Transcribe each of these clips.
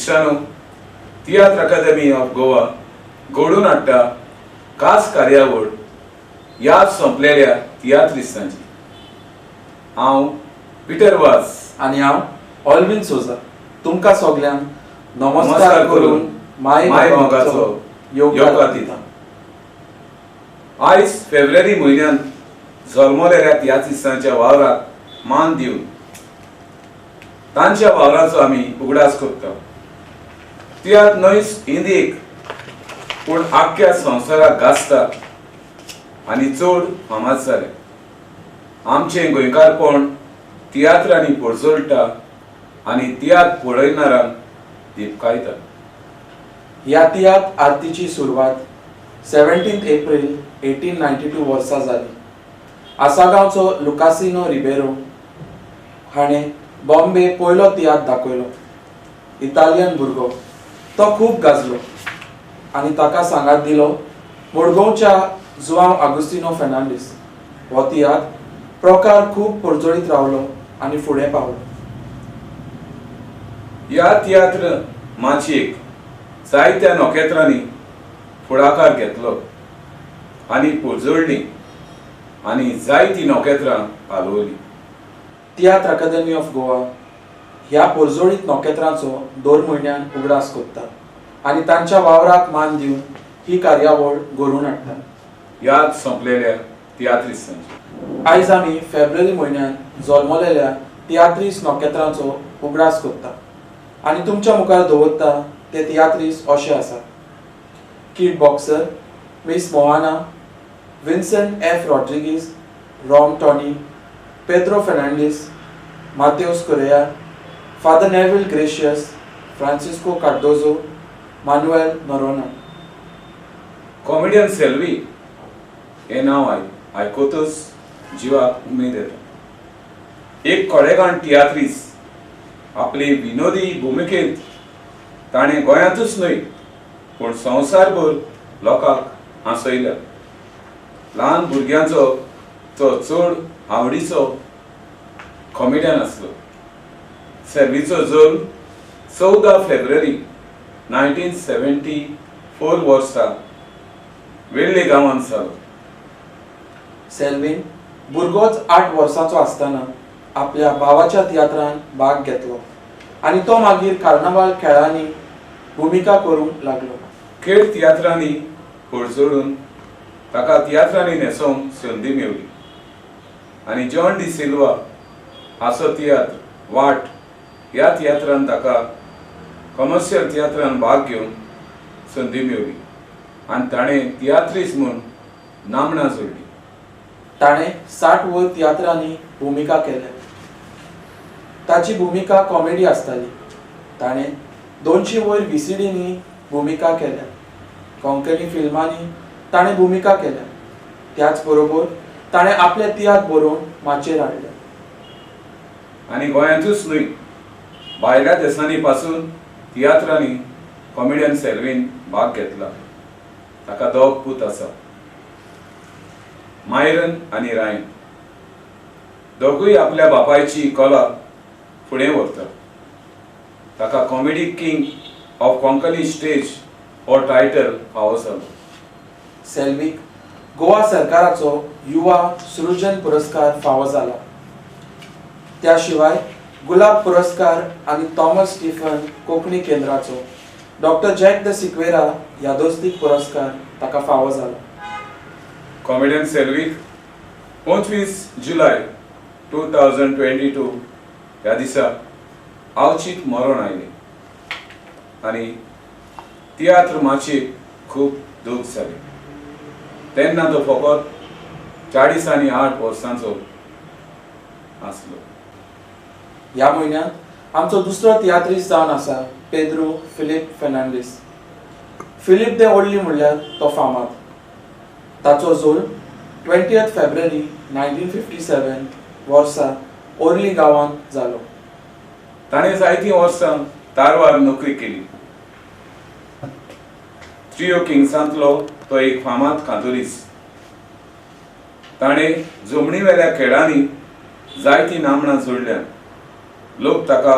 मित्रांनो, तियात्र अकादमी ऑफ गोवा घडोवन हाडटा खास कार्यावळ ह्या संपलेल्या तियात्रिस्तांची। हांव पिटर वाज आणि हांव ऑल्विन सोजा तुमकां सगळ्यांक नमस्कार करून माय मोगाचो योगा दिता। आयज फेब्रुवारी म्हयन्यांत जल्मलेल्या तियात्रिस्तांच्या वावराक मान दिवन तांच्या वावराचो आमी उगडास करता। तियात्र न्हयच हिंदीक पूण आख्ख्या संवसाराक गाजता आनी चड फामाद जाले। आमचें गोंयकारपण तियात्रांनी पडजळटा आनी तियात्र पळयणाऱ्यांक दिपकायता। ह्या तियात्र आरतीची सुरवात 17 एप्रिल 1892 वर्सा जाली। आसागांवचो लुकासिनो रिबेरो हाणें बॉम्बे पयलो तियात्र दाखयलो। इटालियन भुरगो तो खूब गाजलो आनी ताका सांगात दिलो मडगांवच्या जुआंव आगुस्तिनो फेर्नांडीस। हो तियात्र प्रकार खूब पडजळीत रावलो आनी फुडें पावलो। ह्या तियात्र माचयेक जायत्या नोखेत्रांनी फुडाकार घेतलो आनी पडजळ्ळी आनी जायतीं नोखेत्रां पालवली। तियात्र अकादमी ऑफ गोवा ह्या पडजळीत नोखेत्रांचो दर म्हयन्यान उगडास करता आनी तांच्या वावराक मान दिवन ही कार्यावळ घडोवन हाडटा। ह्या संपलेल्या तियात्रिस्तांची आयज आमी फेब्रुवारी म्हयन्यान जल्मलेल्या तियात्रीस नोखेत्रांचो उगडास करता आनी तुमच्या मुखार दवरता ते तियात्रीस अशे आसात: Kid Boxer, miss Mohana, Vincent F Rodrigues, Rom Tony, Pedro Fernandes, Mateus Correia, father Nevil Gracias, Francisco Cardozo, Manuel Noronha. Comedian Selvy हे नाव आयकूतच जिवाक उमेद येता। एक कोळेगाण तियात्रीस आपले विनोदी भुमिकेंत ताणें गोंयांतूच न्हय पूण संवसारभर लोकांक हांसयल्या। ल्हान भुरग्यांचो तो चड आवडीचो कॉमेडियन आसलो। सेल्वीचो जल्म 14 फेब्रुवारी 1974 वर्सा वेल्ले गांवांत जालो। सेल्वीन भुरगोच 8 वर्सांचो आसतना आपल्या भावाच्या तियात्रांत भाग घेतलो आनी तो मागीर कार्नावाल खेळांनी भुमिका करूंक लागलो। खेळ तियात्रांनी पडजळून ताका तियात्रांनी न्हेसोवंक संदी मेवली आनी जॉन डी सिल्वा हाचो तियात्र वाट ह्या तियात्रांत ताका कमर्शियल तियात्रांत भाग घेवंक संदी मेवली आनी ताणें तियात्रीस म्हूण नामणां जोडली। ताणें 60 वयर तियात्रांनी भुमिका केल्या। ताची भुमिका कॉमेडी आसताली। ताणें 200 वयर VCDंनी भुमिका केल्या। कोंकणी फिल्मांनी ताणें भुमिका केल्या। त्याच बरोबर ताणें आपले तियात्र बरोवन माचयेर हाडले। आनी गोंयांतूच न्हय भायल्या देशांनी पासून तियात्रांनी कॉमेडियन सेल्वीन भाग घेतला। ताका दोग पूत आसा, मायरन आनी रायन। दोगूय आपल्या बापायची कला फुडें व्हरता। ताका comedy king of Konkani stage हो टायटल फावो जालो। सेल्वीक गोवा सरकाराचो युवा सृजन पुरस्कार फावो जाला। त्या शिवाय गुलाब पुरस्कार आनी थॉमस स्टीफन कोंकणी केंद्राचो डॉक्टर जॅक द सिक्वेरा यादोस्तीक पुरस्कार ताका फावो जाला। कॉमेडियन सेल्वीक 25 जुलय 2022 ह्या दिसा आवचीत मरण आयलें आनी तियात्र माचयेक खूब दूख जालें। तेन्ना तो फकत 48 वर्सांचो आसलो। ह्या म्हयन्यांत आमचो दुसरो तियात्रीस जावन आसा पेद्रो फिलिप फेर्नांडीस। फिलिप दे व्हडली म्हणल्यार तो फामाद। ताचो जल्म 20 फेब्रुवारी 1957 वर्सा ओर्ली गांवांत जालो। ताणें जायतीं वर्सां तारवार नोकरी केली। थ्री किंग्सांतलो तो एक फामाद कांतोलीस। ताणें जमनी वेल्या खेळांनी जायतीं नामणां जोडल्या। लोक ताका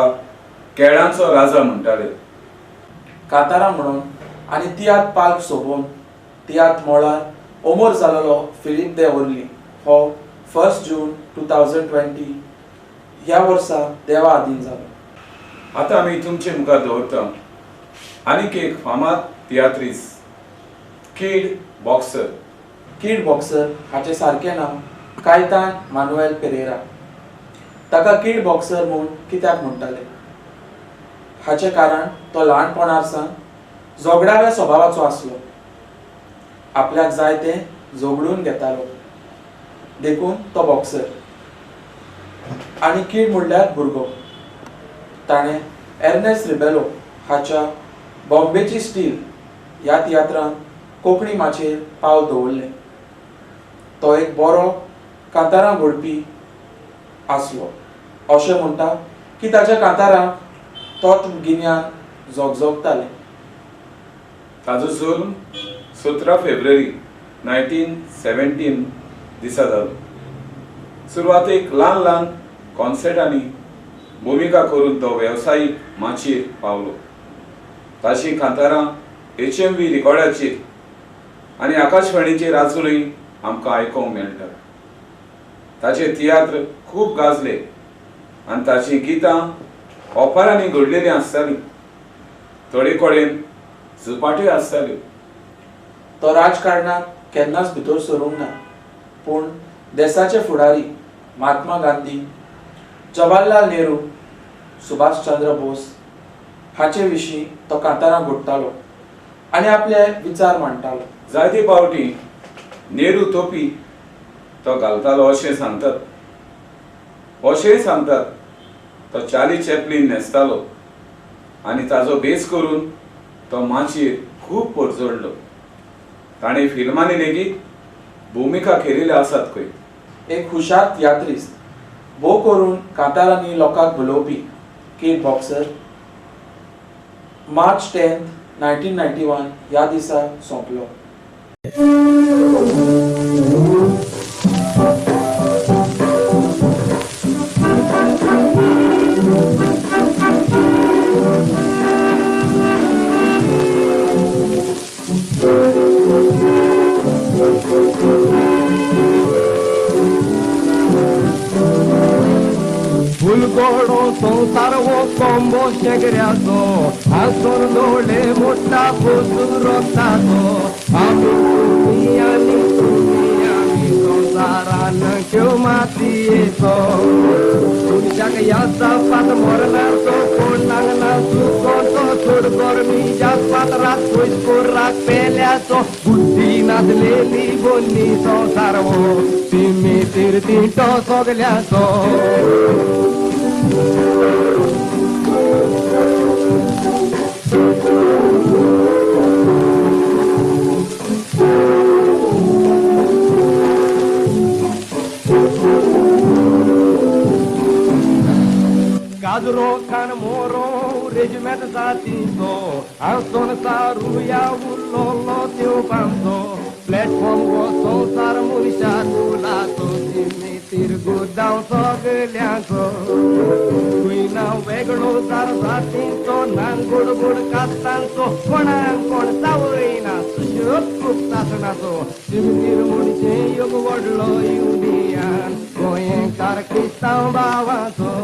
खेळांचो राजा म्हणटाले कांतारा म्हणून आनी तियात्र पाल्क सोबून तियात्र मोळार अमोर जालोलो फिलीप दे ओर्ली हो 1 जून 2020 ह्या वर्सा देवा आधीन जालो. आतां आमी तुमचे मुखार दवरता आनीक एक फामाद तियात्रीस किड बॉक्सर. किड बॉक्सर हाचे सारकें नांव कायतान मानुएल पेरेरा. ताका किड बॉक्सर म्हूण कित्याक म्हणटाले हाचें कारण तो ल्हानपणारसावन झगडाव्या स्वभावाचो आसलो. आपल्याक जाय तें झगडून घेतालो देखून तो बॉक्सर. आनी किड म्हणल्यार भुरगो. ताणें एर्नेस्ट रिबेलो हाच्या बॉम्बेची स्टील ह्या तियात्रांत कोंकणी माचयेर पावल दवरलें. तो एक बरो कांतारां घडपी आसलो अशें म्हणटा की ताच्या कांतारांक तोच गिन्यान जोगजोगतालें. ताजो जल्म 17 फेब्रुवारी 1917 दिसा जालो. सुरवातेक ल्हान ल्हान कॉन्सर्टांनी भुमिका करून तो वेवसायीक माचयेर पावलो. ताची कांतारां HMV रिकॉर्डाचेर आनी आकाशवाणीचेर आजुनूय आमकां आयकूंक मेळटा. ताचे तियात्र खूब गाजले आनी ताची गितां ऑपरांनी घडलेलीं आसतालीं. थोडे कडेन झुपाट्यो आसताल्यो. तो राजकारणांत केन्नाच भितर सरूंक ना, पूण देशाचे फुडारी महात्मा गांधी, जवाहरलाल नेहरू, सुभाषचंद्र बोस हाचे विशीं तो कांतारां घडटालो आनी आपले विचार मांडटालो. जायते फावटी नेहरू तोपी तो घालतालो अशें सांगतात. अशेंय सांगतात तो चार्ली चॅपलीन न्हेसतालो आनी ताजो भेस करून तो माचयेर खूब परजडलो. ताणें फिल्मांनी लेगीत भुमिका केलेल्यो आसात खंय. एक हुशार तियात्रीस्ट, भोव करून कांतारांनी लोकांक भुलोवपी किड बॉक्सर मार्च 10, 1991 ह्या दिसा सोंपलो. फुलगोडो संसार हो कोंबो शेगऱ्याचो हांसून दोळे मोठा पोसून रोखताचो. आमी आमी संसारान खेळ मातयेचो. तुमच्याक याचा पात मरणाचो कोण नांगना चुकोचो चड गरमी जास्पात रात पयस रात पेल्याचो. बुद्धी नासलेली बोनी संसार हो तिमी तिरतिटो सोगल्याचो. गाजरो कान मोरो रेजिमेंट जातीचो हांसून सारुया उरलोलो त्यो पामचो. प्लॅटफॉर्म हो संसार मनशा तुलाचो तिमी तिरगुदांव सगल्यांचो. तुयना वेगळो जार जातीचो नांग गोडगोड कास्तांचो कोणाक कोण सावयना सुशोग खूब सासणाचो. तिमी म्हणचे योग व्हडलो युनियन गोंयकार क्रिस्तांव भावाचो.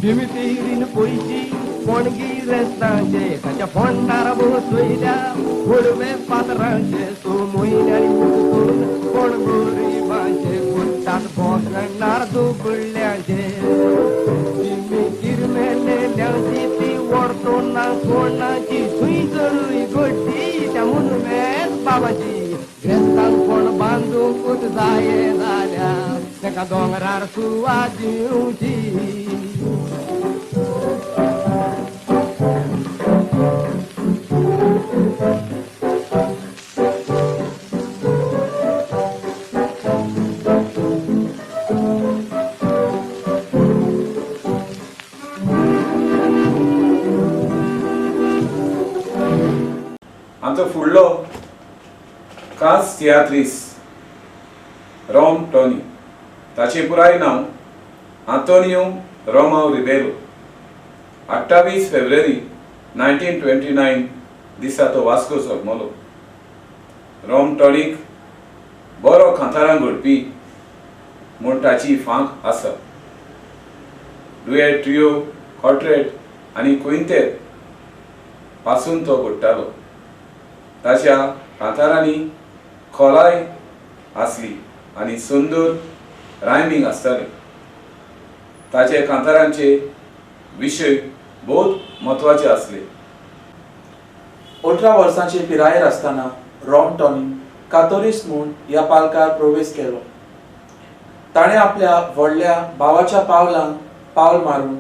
तिमीतीरीन पयची कोणगी रेस्तांचे ताच्या फोंडार बसयल्या गोडवे पात्रांचे. सो म्हयन्यानी उठून कोण गोरिबांचे कोणतात भोगणार दुबळ्यांचे. तिमी किरमेलेल्यांची ती व्हरतो ना कोणाची थंय जरूय घडटी त्या मुनमेत बाबाची. ग्रेस्तांक कोण बांदूंकूच जाये जाल्या तेका दोंगरार सुवात दिवची. फुडलो कास तियात्रीस रॉम टॉनी, ताचे पुराय नांव आंतोनियो रोमाव रिबेरो. 28 फेब्रुवारी 1929 दिसा तो वास्को जल्मलो. रॉम टॉनीक बरो खांतारां घडपी म्हूण ताची फांक आसा. डुएट, ट्रिओ, कॉर्टेट आनी क्विंटेट पासून तो घडटालो. ताच्या कांतारांनी खोलाय आसली आनी सुंदर रायमींग आसतालें. ताचे कांतारांचे विशय बहुत म्हत्वाचे आसले. 18 वर्सांचे पिरायेर आसतना रॉम टॉनी कातोलिक म्हूण ह्या पालकार प्रवेश केलो. ताणें आपल्या व्हडल्या भावाच्या पावलांक पावल मारून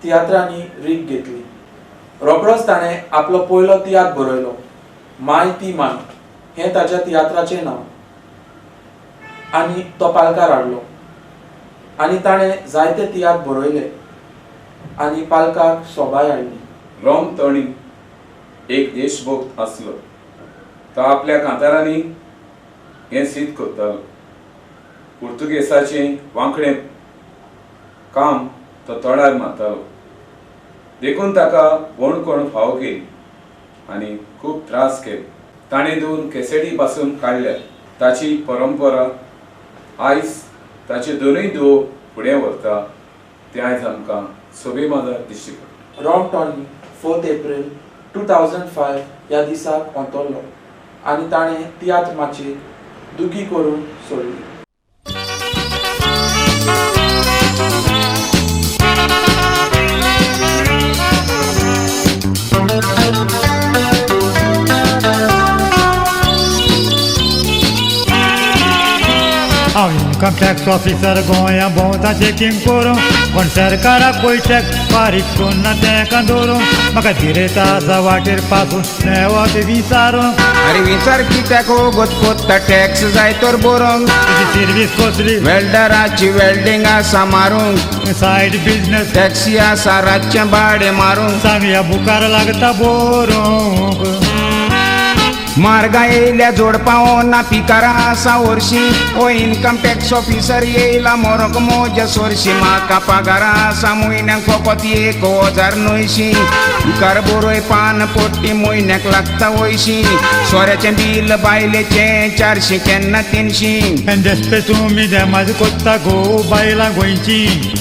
तियात्रांनी रीग घेतली. रोखडोच ताणें आपलो पयलो तियात्र बरयलो, माय ती माय हें ताच्या तियात्राचें नांव, आनी तो पालकार हाडलो. आनी ताणें जायते तियात्र बरयले आनी पालकाक सोबाय हाडली. रॉम टॉनी एक देशभक्त आसलो. तो आपल्या कांतारांनी हें सिद्ध करतालो. पुर्तुगेजाचें वांकडें काम तो तोंडार मारतालो. देखून ताका कोण फाव केली आनी खूब त्रास केले. ताणें 2 कॅसेटी पासून काडल्या. ताची परंपरा आयज ताचे दोनूय धुवो फुडें व्हरता तें आयज आमकां सोबेमादार दिश्टी पडटा. रॉम टॉनी 4 एप्रिल 2005 ह्या दिसाक ओंतरलो आनी ताणें तियात्र माचयेक दुखी करून सोडली. हांव इन्कम टॅक्स ऑफिसर गोंया भोंवता चॅकींग करूं, पण सरकाराक पयशेक फारीक करून ना तेका दवरूं. म्हाका धिरेता आसा वाटेर पासून नेवत विचारूं. अरे विचार कित्याक वोगोत कोत्ता टॅक्स जाय तर बरोंक. तुजी सर्वीस कसली वेल्डराची वेल्डिंग आसा मारूंक. सायड बिजनेस टॅक्सी आसा रातचें भाडें मारूंक. सांगया बुकार लागता बरोंक. मार्गा येयल्या जोडपावो ना पिकारा आसा वर्शी. ओ इन्कम टॅक्स ऑफिसर येयला मोरोक मोज्या सोरशी. म्हाका पगार आसा म्हयन्याक फकत 1900. पिकार बरोय पान पोट्टी म्हयन्याक लागता 80. सोऱ्याचें बील बायलेचें 400 केन्ना 300. देस्पे तुमी धेमाज कोत्ता गो बायलां गोंयची.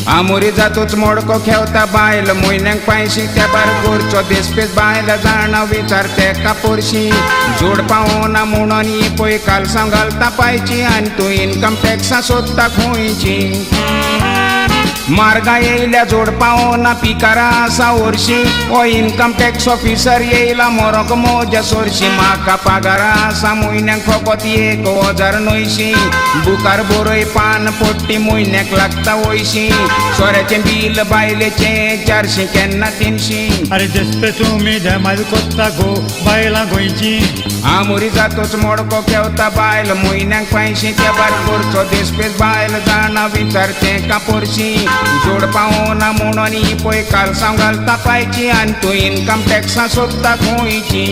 आमोरी जातूच मोडको खेवता बायल म्हयन्याक 500. त्या भायर करचो देस्पेस बायल जाणा विचार तेका पोरशी. जोडपावो ना म्हणून ही पळय कालसां घालता पायची आनी तूं इन्कम टॅक्सा सोदता खंयची. मार्गा येयल्या जोडपावो ना पिकारा आसा वर्शी. ओ इन्कम टॅक्स ऑफिसर येयला मोरोक मोज्या सोरशी. म्हाका पगार आसा म्हयन्याक फकत 1900. बुकार बरोय पान पोट्टी म्हयन्याक लागता 80. सोऱ्याचें बील बायलेचें 400 केन्ना 300. अरे देस्पे तुमी धेमाज कोत्ता गो बायलां गोंयची. आमोरी जातोच मोडको खेवता बायल म्हयन्याक 500. त्या भायर करचो देस्पेस बायल जाणा विचार तेका पोरशी. जोडपावो ना म्हणून ही पळय कालसां घालता पायची आनी तूं इन्कम टॅक्सा सोदता खंयची.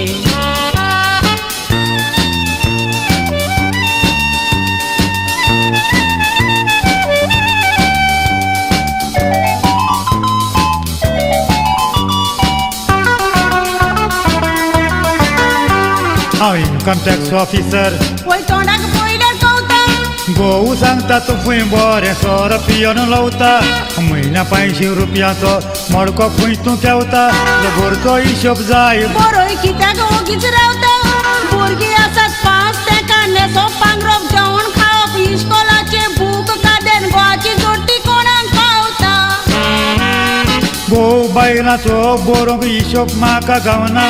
हांव इन्कम टॅक्स ऑफिसर पळय तोंडाक पयल्यार कवता. गोऊ सांगता तूं खंय बरें सोर पियोन लावता. म्हयन्या 500 रुपयाचो मडको खंय तूं खेवता. घरचो हिशोब जाय बरोय कित्याक ओगीच रावता. भुरगीं आसात 5 तेका नेसो पांगरप जेवण खावप. इस्कॉलाचे बूक कादेन गोवाची जोडटी कोणाक पावता. गोव बायलांचो बरोवंक हिशोब म्हाका गावना.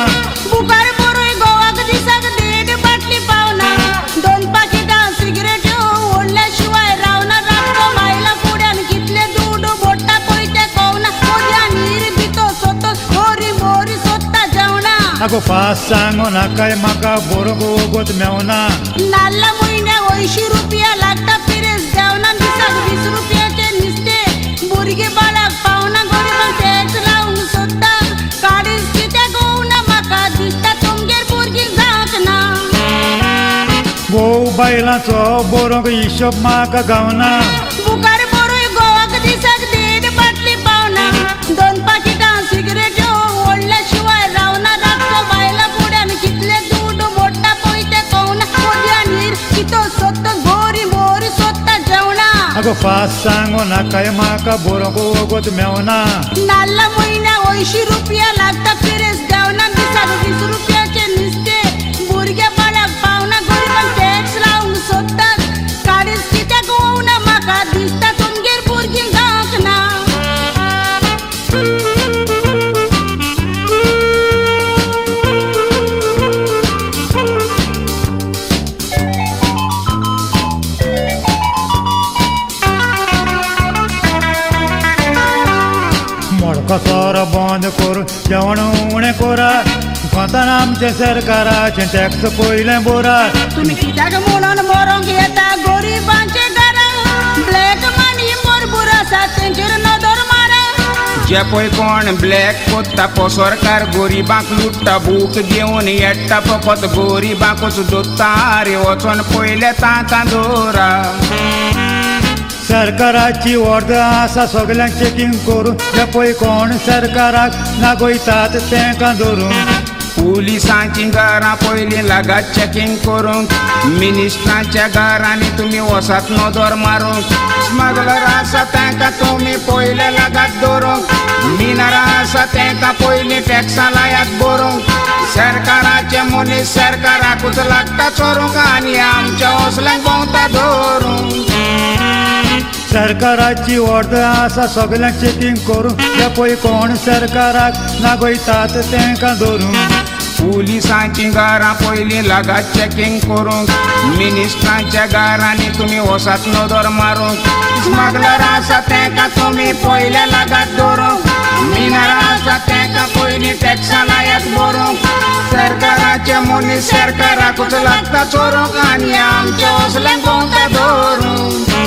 बुकार बरोय गोवाक दिसाक 1.5 बाटली पावना. 2 पाकिटां सिगरेट्यो ओडल्या शिवाय रावना. रातचो बायला फुड्यान कितले दूड बोडटा पळय तें कवना. उद्या नीर भितो सोदत मोरी मोरी सोदता जेवणा. आगो फास्ट सांगो नाकाय म्हाका बरोवंक वगत मेवना. नाल्ला म्हयन्याक 80 रुपया लागता पिरेस. जेवणान दिसाक 20 रुपयाचे नुस्तें. भुरगीं बाळाक पावना. गरिबांक टॅक्स लावंक सोदता. काडीस कित्याक गोवना म्हाका दिसता तुमगेर भुरगीं बायलांचो बरोंक हिशोब म्हाका गावना बुकार बरोय गोवाक दिसाक 1.5 बाटली पावना 2 पाकिटां सिगरेट्यो ओडल्या शिवाय रावना रातचो बायला फुड्यान कितले दूद मोडटा पळय तें कळना मोदया नीर कितो सोदता गोरी मोरी सोदता जेवणा आगो फास्ट सांगो नाकाय म्हाका बरोंक वगत मेवना नाल्ला म्हयन्या 80 रुपया लागता पिरेस गावना दिसाक 20 रुपयाचे नुस्तें भुरग्या बाळाक पावना गरिबांक टॅक्स लावंक सोदतात काडीच कित्याक होवना म्हाका दिसता तुमगेर भुरगीं गावंक ना मोडको सोरो बंद करून जेवण उणें करात कोंतान आमच्या सरकाराचें टॅक्स पयलें बोरात तुम्ही कित्याक म्हणून मरोंक येता गरिबांचे घरा ब्लॅक मनी भरपूर आसा तेंचेर नदर मारा जे पळय कोण ब्लॅक कोत्ता पो सरकार गरिबांक लुट्टा बूक घेवन येता फकत गरिबांकूच दोत्ता रे वचोन पयले तांकां दोरा सरकाराची ऑर्डर आसा सगल्यांक चेकींग करून जे पळय कोण सरकाराक नागयतात तेंकां धरून पुलिसांची घरां पयलीं लागात चॅकींग करूंक मिनिस्टरांच्या घरांनी तुमी वसात नदर मारूंक स्मगलर आसा तांकां तुमी पयले लागात दवरूंक मिनरां आसा तांकां पयलीं टॅक्सां लायात भरूंक सरकाराचे मनीस सरकाराकूच लागता चोरूंक आनी आमच्या असल्यांक भोंवता धरूंक सरकाराची ऑर्डर आसा सगल्यांक चेकींग करून जे पळय कोण सरकाराक नागयतात तेंकां धरून पुलिसांची घरां पयलीं लागात चॅकींग करूंक मिनिस्टरांच्या घरांनी तुमी वसात नदर मारूंक स्मगलर आसा तांकां तुमी पयले लागात धरूंक मिनरां आसा तांकां पयलीं टॅक्सां लायात भरूंक सरकाराचे मनीस सरकाराकूच लागता चोरूंक आनी आमचे असल्यांक भोंवता धरूंक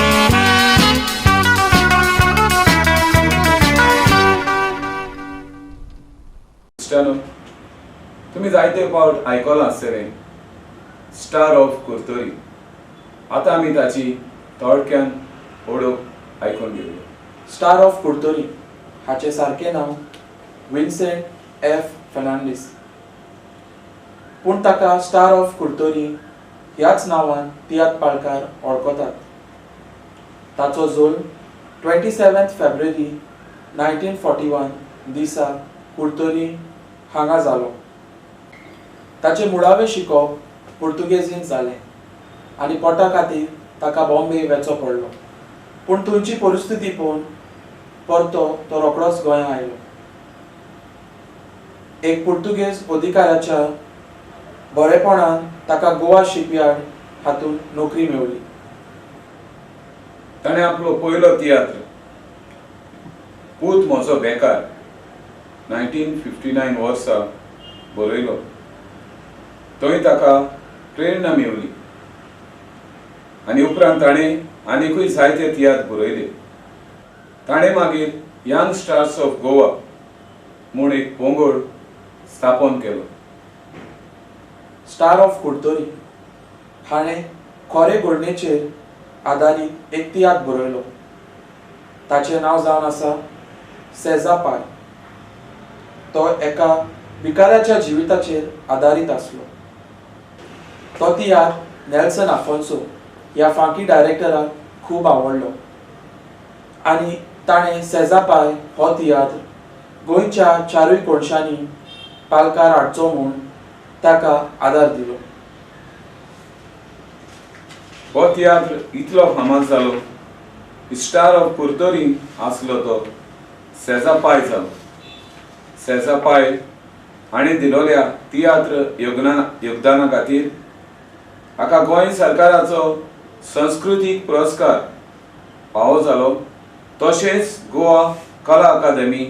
तुम्ही जायते फावट आयकलां आसतलें स्टार ऑफ कुर्तोरी आतां आमी ताची थोडक्यान ओळख आयकून घेवया स्टार ऑफ कुर्तोरी हाचें सारकें नांव विन्सेंट एफ फर्नांडीस पूण ताका स्टार ऑफ कुर्तोरी ह्याच नांवान तियात्र पाळकार वळखतात ताचो जल्म 27 फेब्रुवारी 1941 दिसा कुर्तोरी हांगा जालो ताचे मुळावें शिकोवप पुर्तुगेजींत जालें आनी पोटा खातीर ताका बॉम्बे वचचो पडलो पूण थंयची परिस्थिती पळोवन परतो तो रोखडोच गोंयांत आयलो एक पुर्तुगेज अधिकाऱ्याच्या बरेपणान ताका गोवा शिपयार्ड हातूंत नोकरी मेळ्ळी ताणें आपलो पयलो तियात्र पूत म्हजो बेकार 1959 वर्सा बरयलो थंय ताका प्रेरणा मेळ्ळी आनी उपरांत ताणें आनीकूय जायते तियात्र बरयले ताणें मागीर यंग स्टार्स ऑफ गोवा म्हूण एक पंगड स्थापन केलो स्टार ऑफ कुर्तोरी हाणें खोरे घडणेचेर आदारीत एक तियात्र बरयलो ताचें नांव जावन आसा सेजा पाय तो एका भिकाऱ्याच्या जिविताचेर आदारीत आसलो तो तियात्र नेल्सन आफोन्सो ह्या फांकी डायरेक्टराक खूब आवडलो आनी ताणें सेजा पाय हो तियात्र गोंयच्या 4 कोणशांनी पालकार हाडचो म्हूण ताका आदार दिलो हो तियात्र इतलो फामाद जालो स्टार ऑफ कुर्तोरी आसलो तो सेजा पाय जालो सेजा पाय हाणें दिलोल्या तियात्र योगदाना खातीर हाका गोंय सरकाराचो संस्कृतीक पुरस्कार फावो जालो तशेंच गोवा कला अकादेमी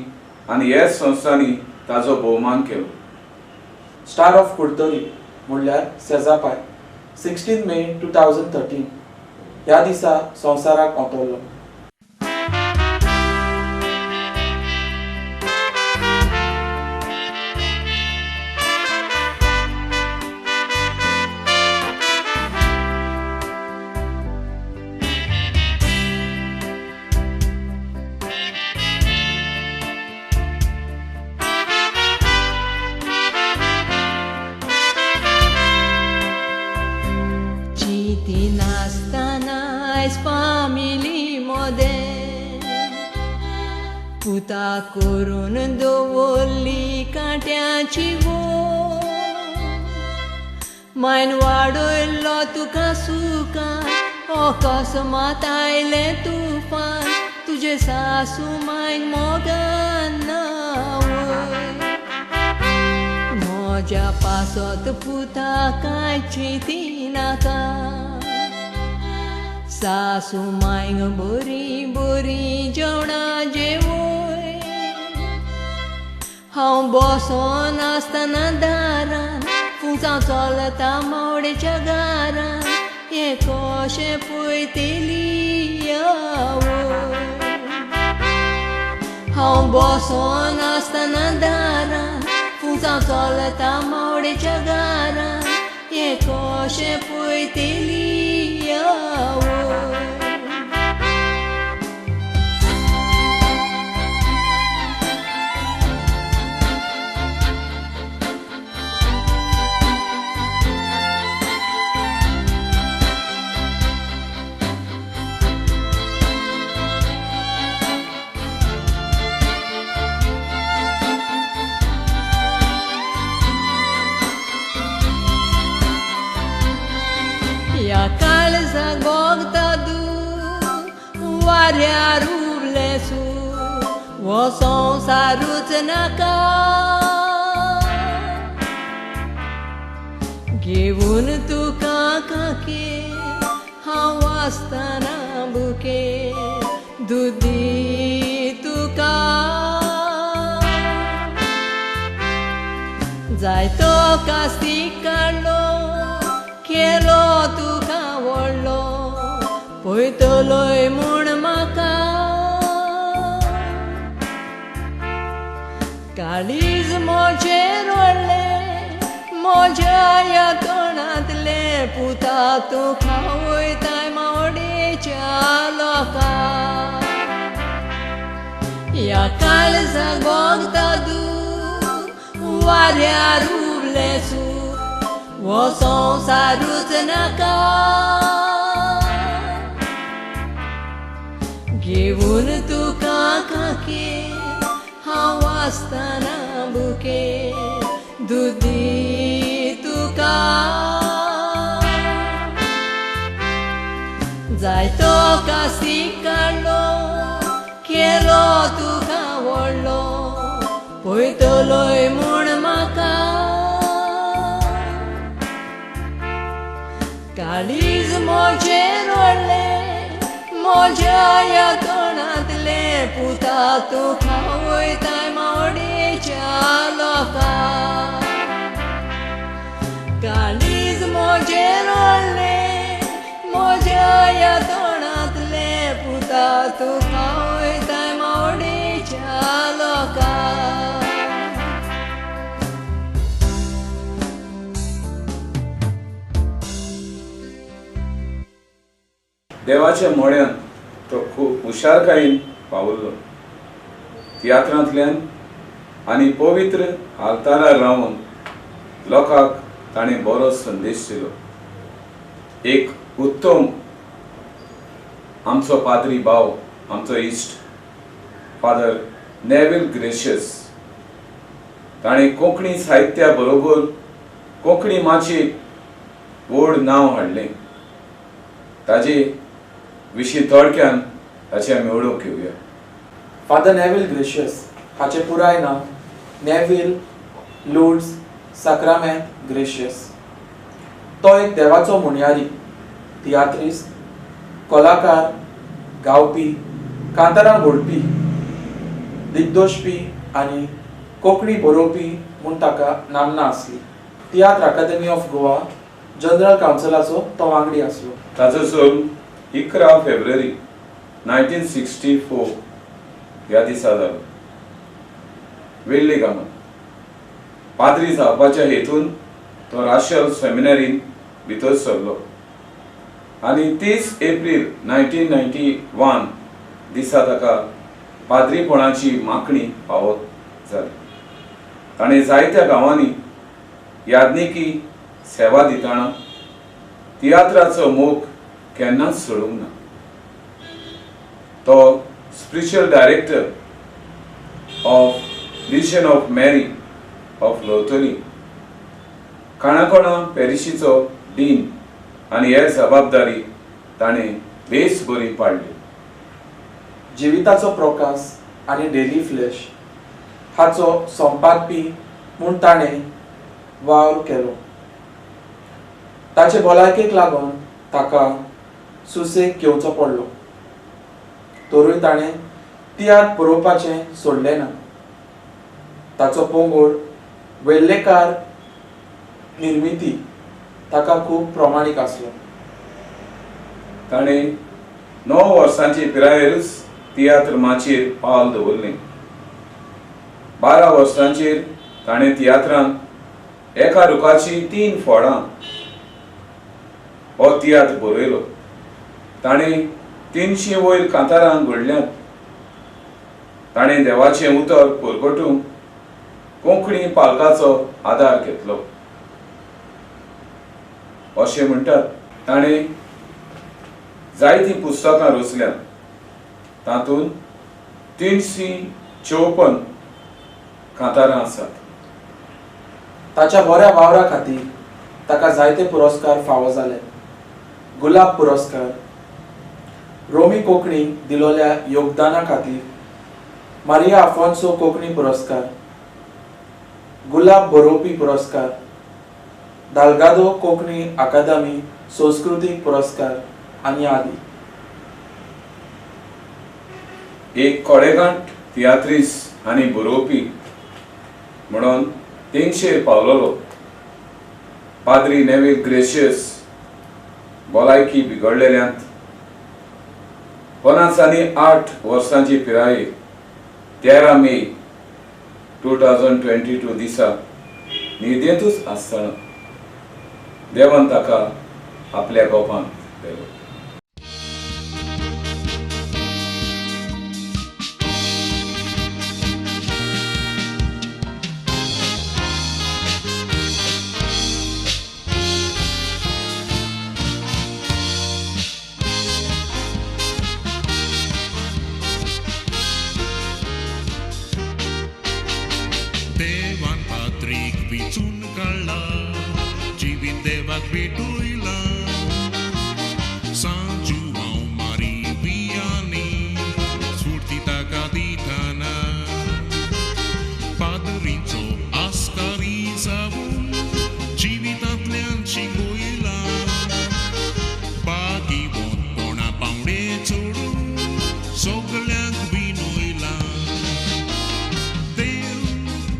आनी हेर संस्थांनी ताचो भोवमान केलो स्टार ऑफ कुर्तोरी म्हणल्यार सेजा पाय 16 मे 2013 ह्या दिसा संवसाराक ओंतरलो आयज फामिली मोदें पुता करून दवरली कांट्याची वो मायन वाडयल्लो तुका सुका अकस्मात आयलें तुफान तुजे सासू मायन मोगान म्हज्या पासत पुता कांय चिंती नाका सासू मायंग बरी बरी जेवणां जेवय हांव बसोन आसतना दारान फुजां चलता मोडेच्या घरान हे कशें पळयतली हांव बसोन आसतना दारान फुजां चलता मोडेच्या घरान हे कशें पळयतली काळजाक भोगता दूर वाऱ्यार उरलें सूर हो संवसारूच नाका घेवन तुका काके हांव आसतना बुके दुदी तुका जायतो कास्तीक काडलो केलो तुका व्हडलो पळयतलोय म्हूण म्हाका काळीज म्हजेर व्हडलें म्हज्या ह्या तोंडांतले पुता तुका वयताय मावडेच्या लोकांक ह्या काळजाक भोगता दूर वाऱ्यार उरलें सूर हो संवसारूच नाका घेवन तुका काके हांव आसतना बुके दुदी तुका जायतो कास्तीक काडलो केलो तुका व्हडलो पळयतलोय म्हूण म्हाका काळीज म्हजेर व्हडलें म्हज्या ह्या तोंडांतले पुता तुका वयताय मावडेच्या लोकांक काळीज म्हजेर व्हडलें म्हज्या ह्या तोंडांतले पुता तुका वयताय मावडेच्या लोकांक देवाच्या मोड्यान तो खूब हुशारकायेन पावल्लो तियात्रांतल्यान आनी पवित्र आल्तारार रावन लोकांक ताणें बरो संदेश दिलो एक उत्तम आमचो पाद्री भाव आमचो इश्ट फादर नेविल ग्रेशियस ताणें कोंकणी साहित्या बरोबर कोंकणी माचयेक व्हड नांव हाडलें ताजे विशीं थोडक्यान ताची आमी वळख घेवया फादर नेविल ग्रेशियस हाचें पुराय नांव नेविल लुड्स साक्रामेंत ग्रेशियस तो एक देवाचो मुन्यारी तियात्रिस्ट कलाकार गावपी कांतारां घोडपी दिग्दोशपी आनी कोंकणी बरोवपी म्हूण ताका नामना आसली tiatr academy of Goa general कावन्सिलाचो तो वांगडी आसलो ताचो जल्म 11 फेब्रुवारी 1964 ह्या दिसा जालो वेल्ले गांवांत पाद्री जावपाच्या हेतून तो राशल सेमिनारीन भितर सरलो आनी 30 एप्रील 1991 दिसा ताका पाद्रीपणाची मागणी फावत जाली ताणें जायत्या गांवांनी याज्ञिकी सेवा दिताना तियात्राचो मोग केन्नाच सोडूंक ना तो स्पिरिच्युअल डायरेक्टर ऑफ लिजन ऑफ मॅरी ऑफ लोथोली, काणकोणा पॅरिशीचो डीन आनी हेर जबाबदारी ताणें बेस बरी पाडली. जिविताचो प्रकाश आनी डेली फ्लॅश हाचो संपादपी म्हूण ताणें वावर केलो. ताचे भलायकेक लागून ताका सुसेग घेवचो पडलो, तरूय ताणें तियात्र बरोवपाचें सोडलें ना. ताचो पोंगोड वेल्लेकार निर्मिती ताका खूब प्रमाणीक आसलो. ताणें 9 वर्सांचे पिरायेरूच तियात्र माचयेर पावल दवरलें. 12 वर्सांचेर ताणें तियात्रांत एका रुखाची 3 फोडां हो तियात्र बरयलो. ताणें 300 वयर कांतारां घडल्यांत. ताणें देवाचें उतर परगटूंक कोंकणी पालकाचो आदार घेतलो. अशें म्हणटात ताणें जायतीं पुस्तकां रचल्यांत. तातूंत 354 कांतारां आसात. ताच्या बऱ्या वावरा खातीर ताका जायते पुरस्कार फावो जाले. गुलाब पुरस्कार, रोमी कोंकणीक दिलोल्या योगदाना खातीर मारिया आफोन्सो कोंकणी पुरस्कार, गुलाब बरोवपी पुरस्कार, दालगादो कोंकणी अकादमी संस्कृतीक पुरस्कार आनी आदी. एक कोडेगांठ तियात्रीस आनी बरोवपी म्हणून 300 पावलोलो. पाद्री नेवील ग्रेशियस भलायकी बिगडलेल्यांत 58 वर्सांची पिरायेर 13 मे 2022 दिसा न्हिदेंतूच आसतना देवान ताका आपल्या गोपांत व्हेलो. देवान पात्रीक विचून काडला, जिवीत देवाक भेटूयला. सांजू हांव मारी बियांनी स्फूर्ती ताका दिताना. पाद्रीचो आस्कारी जावून जिवितांतल्यान शिकोयला. बागी वोतपणा पावडे चोडून सगळ्यांक विनोयला.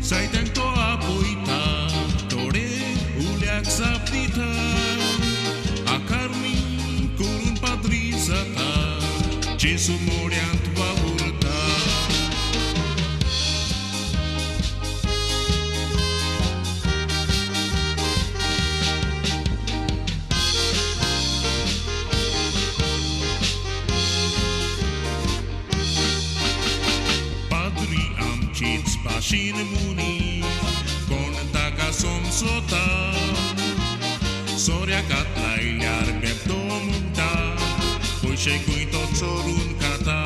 जायत्यांक तो आपयता, थोडे उल्याक जाप दिता. आकारणी करून पाद्री जाता, जेजू मोड्यांत वावुरता. पाद्री आमचीच भाशेन मुनी, कोण ताका समजता. सोऱ्याक हात लायल्यार बेबदो म्हणटा, पयशेकूय तो चोरून खाता.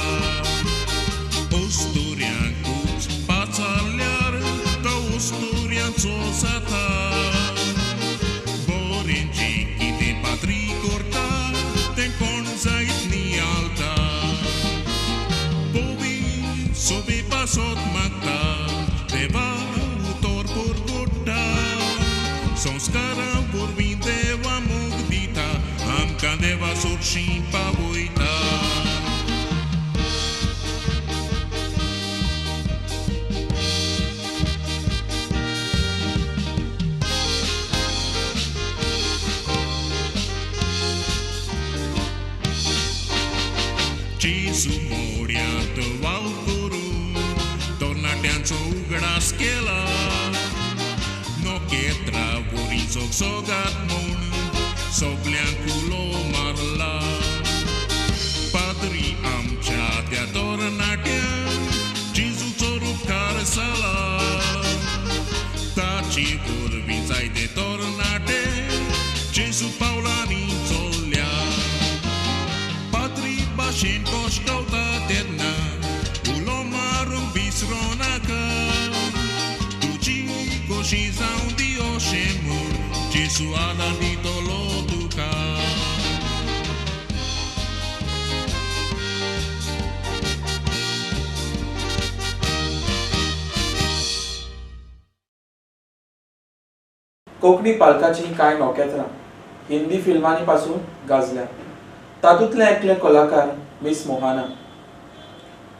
ओस्तुऱ्यांकूच पाचारल्यार तो ओस्तुऱ्यांचो जाता. बोरेंची कितें पाद्री करता, तें कोण जायत नियाळटा. पोवी सोबे पासत मागता, देवा उतर परगोडटा. संस्कारा वरवीं देवा मोग दिता, आमकां देवा सोरशीं पावयता. जेजू मोड्यांत वाव करून तरणाट्यांचो उगडास केला. नोकेत्रा बरी जोगजोगात म्हूण सगळ्यांक उलो मारला. पाद्री आमच्या त्या तरणाट्यांक जेजूचो उपकार जाला. ताची वरवीं जायते तरणाटे जेजू पावलांनी चल्ल्या. पाद्री भाशेन कश्टवता ते हरशीं जावं दी अशें म्हूण जेजू आला दितलो तुका. कोंकणी पालकाची कांय नोकेत्रां हिंदी फिल्मांनी पासून गाजल्या. तातूंतले एकले कलाकार मिस मोहना.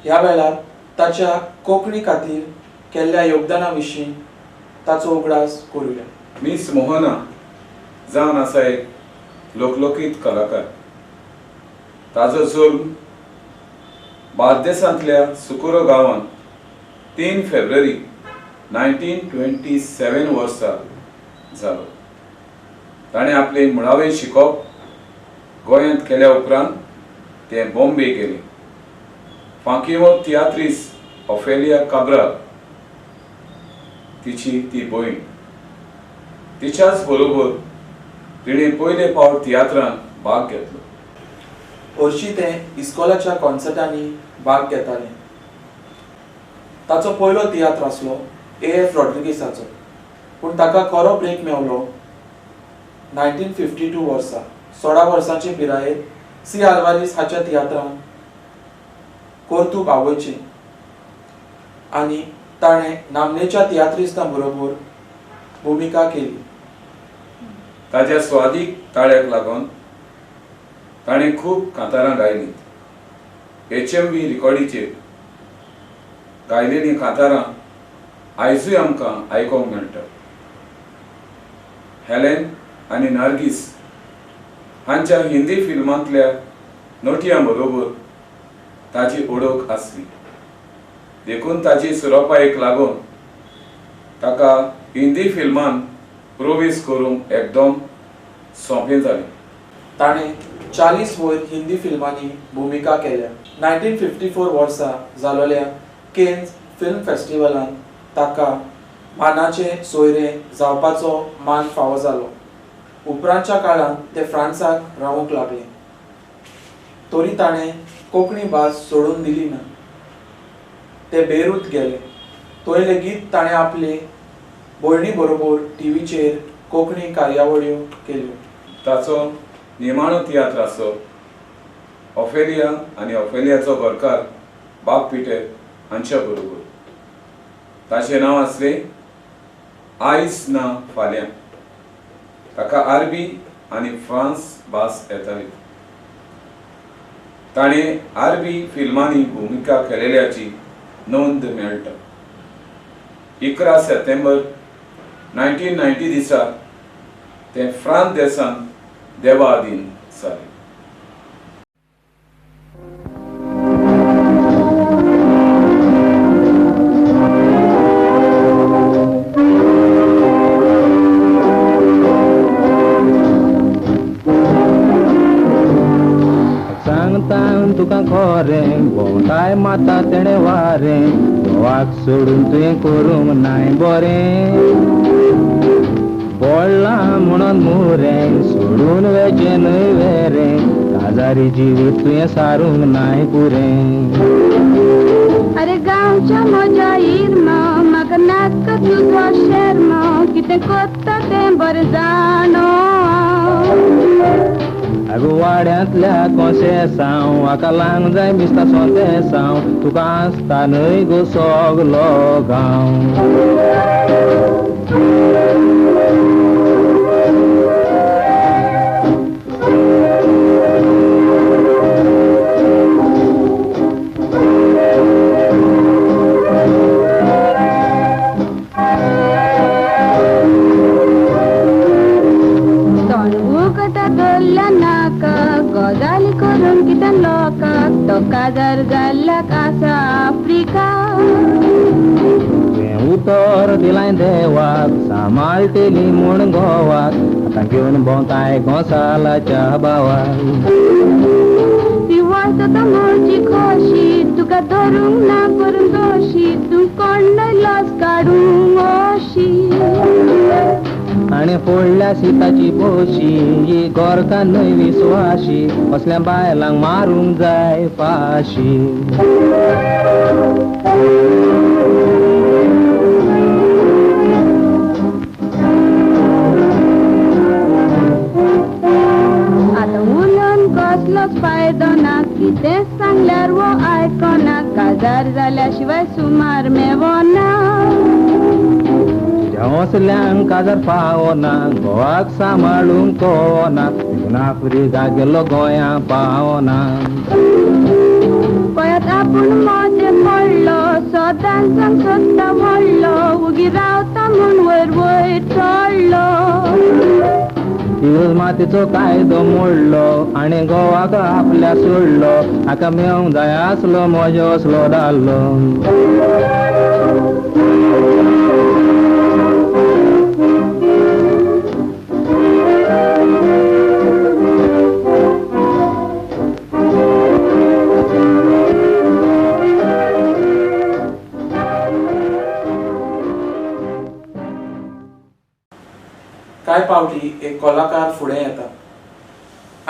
ह्या वेळार ताच्या कोंकणी खातीर केल्ल्या योगदाना विशीं ताचो उगडास करुया. मिस मोहना जावन आसा एक लोकलोकीत कलाकार. ताजो जल्म बार्देसांतल्या सुकुरो गांवांत 3 फेब्रुवारी 1927 वर्सा जालो. ताणें आपलें मुळावें शिकप गोंयांत केल्या उपरांत तें बॉम्बे गेलें. फांकिवो तियात्रीस ऑफेलिया काब्राल तिची ती भयण. तिच्याच बरोबर तिणें पयले फावट तियात्रांत भाग घेतलो. हरशीं तें इस्कॉलाच्या कॉन्सर्टांनी भाग घेतालें. ताचो पयलो तियात्र आसलो A.F. रॉड्रिगेसाचो, पूण ताका खरो ब्रेक मेवलो 1952 वर्सा 16 वर्सांचे पिरायेर सी आल्वारीस हाच्या तियात्रांत कौतुक आवयचें, आनी ताणें नामनेच्या तियात्रिस्तां बरोबर भुमिका केली. ताच्या स्वादीक ताळ्याक लागून ताणें खूब कांतारां गायलीं. HMV रिकॉर्डीचेर गायलेलीं कांतारां आयजूय आमकां आयकोंक मेळटा. हेलेन आनी नार्गीस हांच्या हिंदी फिल्मांतल्या नोटयां बरोबर ताची ओळख आसली. देखून ताची सुरोपायेक लागून ताका हिंदी फिल्मांत प्रवेश करूंक एकदम सोंपें जालें. ताणें 40 वयर हिंदी फिल्मांनी भुमिका केल्या. 1954 वर्सा जालोल्या केन्स फिल्म फेस्टिवलांत ताका मानाचे सोयरे जावपाचो मान फावो जालो. उपरांतच्या काळांत ते फ्रांसाक रावूंक लागले. तरी ताणें कोंकणी भास सोडून दिली ना. ते बेरूत गेले. थंय लेगीत ताणें आपले भयणी बरोबर टीव्हीचेर कोंकणी कार्यावळ्यो केल्यो. ताचो निमाणो तियात्र आसो ऑफेलिया आनी ऑफेलियाचो घरकार बाब पिटर हांच्या बरोबर. ताचें नांव आसलें आयज ना फाल्यां. ताका आरबी आनी फ्रांस भास येताली. ताणें आरबी फिल्मांनी भुमिका केलेल्याची नोंद मेळटा. 11 सप्टेंबर 1990 दिसा तें फ्रांस देशांत देवा अधीन जालें. सांगता तुका खरें भोंवताय माता तेणे वारें देवाक सोडून तुवें करूंक नाय बरें. पडला म्हणून मुरें सोडून वेचें न्हय वेरें काजारी जिवीत तुवें सारूंक नाय पुरें. अरे गांवच्या म्हज्या इर्मा म्हाका नाका तुजो शर्मा कितें कोत्ता तें बरें जाणो. आगो वाड्यांतल्या कोशेसांव हाका लांग जाय दिसता सोंतेसांव तुका आसता न्हय गो सगलो गांव. गजाली करून कितें लोकाक तो काजार जाल्ल्याक आसा आफ्रिका. तुवें उतर दिलाय देवाक सांबाळटली म्हूण घोवाक आतां घेवन भोंवताय गोंसालाच्या भावाक. ती वळता म्हजी खोशी तुका धरूंक ना करून दोशी तूं कोण लस काडूंक अशी. आनी फोडल्या सिताची बोशी ही गोरकां न्हय विस्वाशी असल्या बायलांक मारूंक जाय फाशी. कसलोच फायदो ना कितें सांगल्यार वो आयकना काजार जाल्या शिवाय सुमार मेवना हौसल्यांक काजार पावना गोवाक सांबाळूंक कोना आफ्रिका गेलो गोंया पावना गोंयांत आपूण मोजे पडलो सदांच सांग सोदता व्हडलो उगी रावता म्हूण वयर वयर चडलो तिवूज मातीचो कायदो मोडलो आनी गोवाक आपल्या सोडलो हाका मेवंक जाय आसलो मोजो असलो धाडलो कांय फावटी एक कलाकार फुडें येता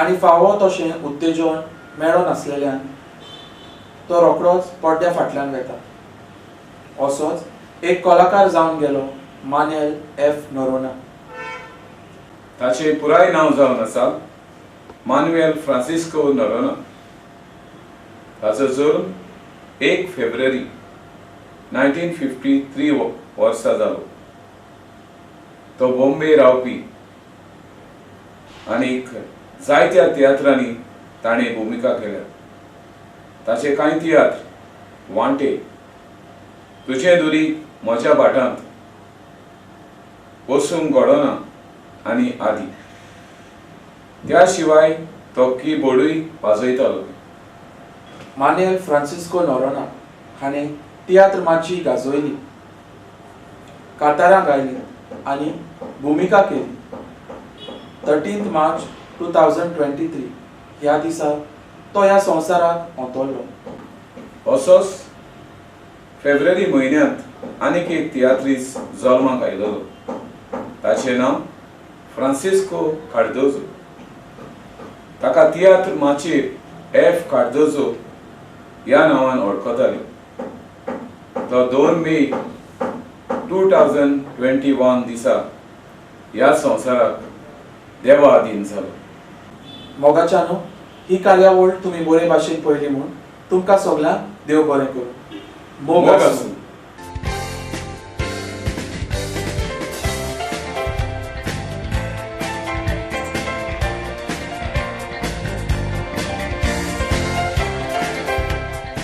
आनी फावो तशें उत्तेजन मेळो नासलेल्यान तो रोखडोच पडद्या फाटल्यान वेता असोच एक कलाकार जावन गेलो मान्युएल एफ नोरोना ताचे पुराय नांव जावन आसा मान्युएल फ्रांसिस्को नोरोना ताचो जल्म 1 फेब्रुवारी 1953 वर्सा जालो तो बॉम्बे रावपी आनीक जायत्या तियात्रांनी ताणें भुमिका केल्या ताचे कांय तियात्र वांटे तुजे दुरी म्हज्या भाटांत बसूंक घडोना आनी आदी त्या शिवाय तो कीबोर्डूय वाजयतालो मान्युएल फ्रांसिस्को नोरोना हाणें तियात्र माची गाजयली कातारां गायली आनी भुमिका केली 13 मार्च 2023 ह्या दिसा तो ह्या संवसाराक ओंतोल्लो असोच फेब्रुवारी म्हयन्यांत आनीक एक तियात्रीस जल्माक आयलोलो ताचें नांव फ्रांसिस्को कार्दोजो ताका तियात्र माचयेर एफ कार्दोजो ह्या नांवान वळखताले तो 2 मे 2021 दिसा ह्या संवसाराक देवा अधीन जालो मोगाच्यानो ही कार्यावळ तुमी बरे भाशेन पळयली म्हूण तुमकां सगळ्यांक देव बरें करूं मोग आसूं.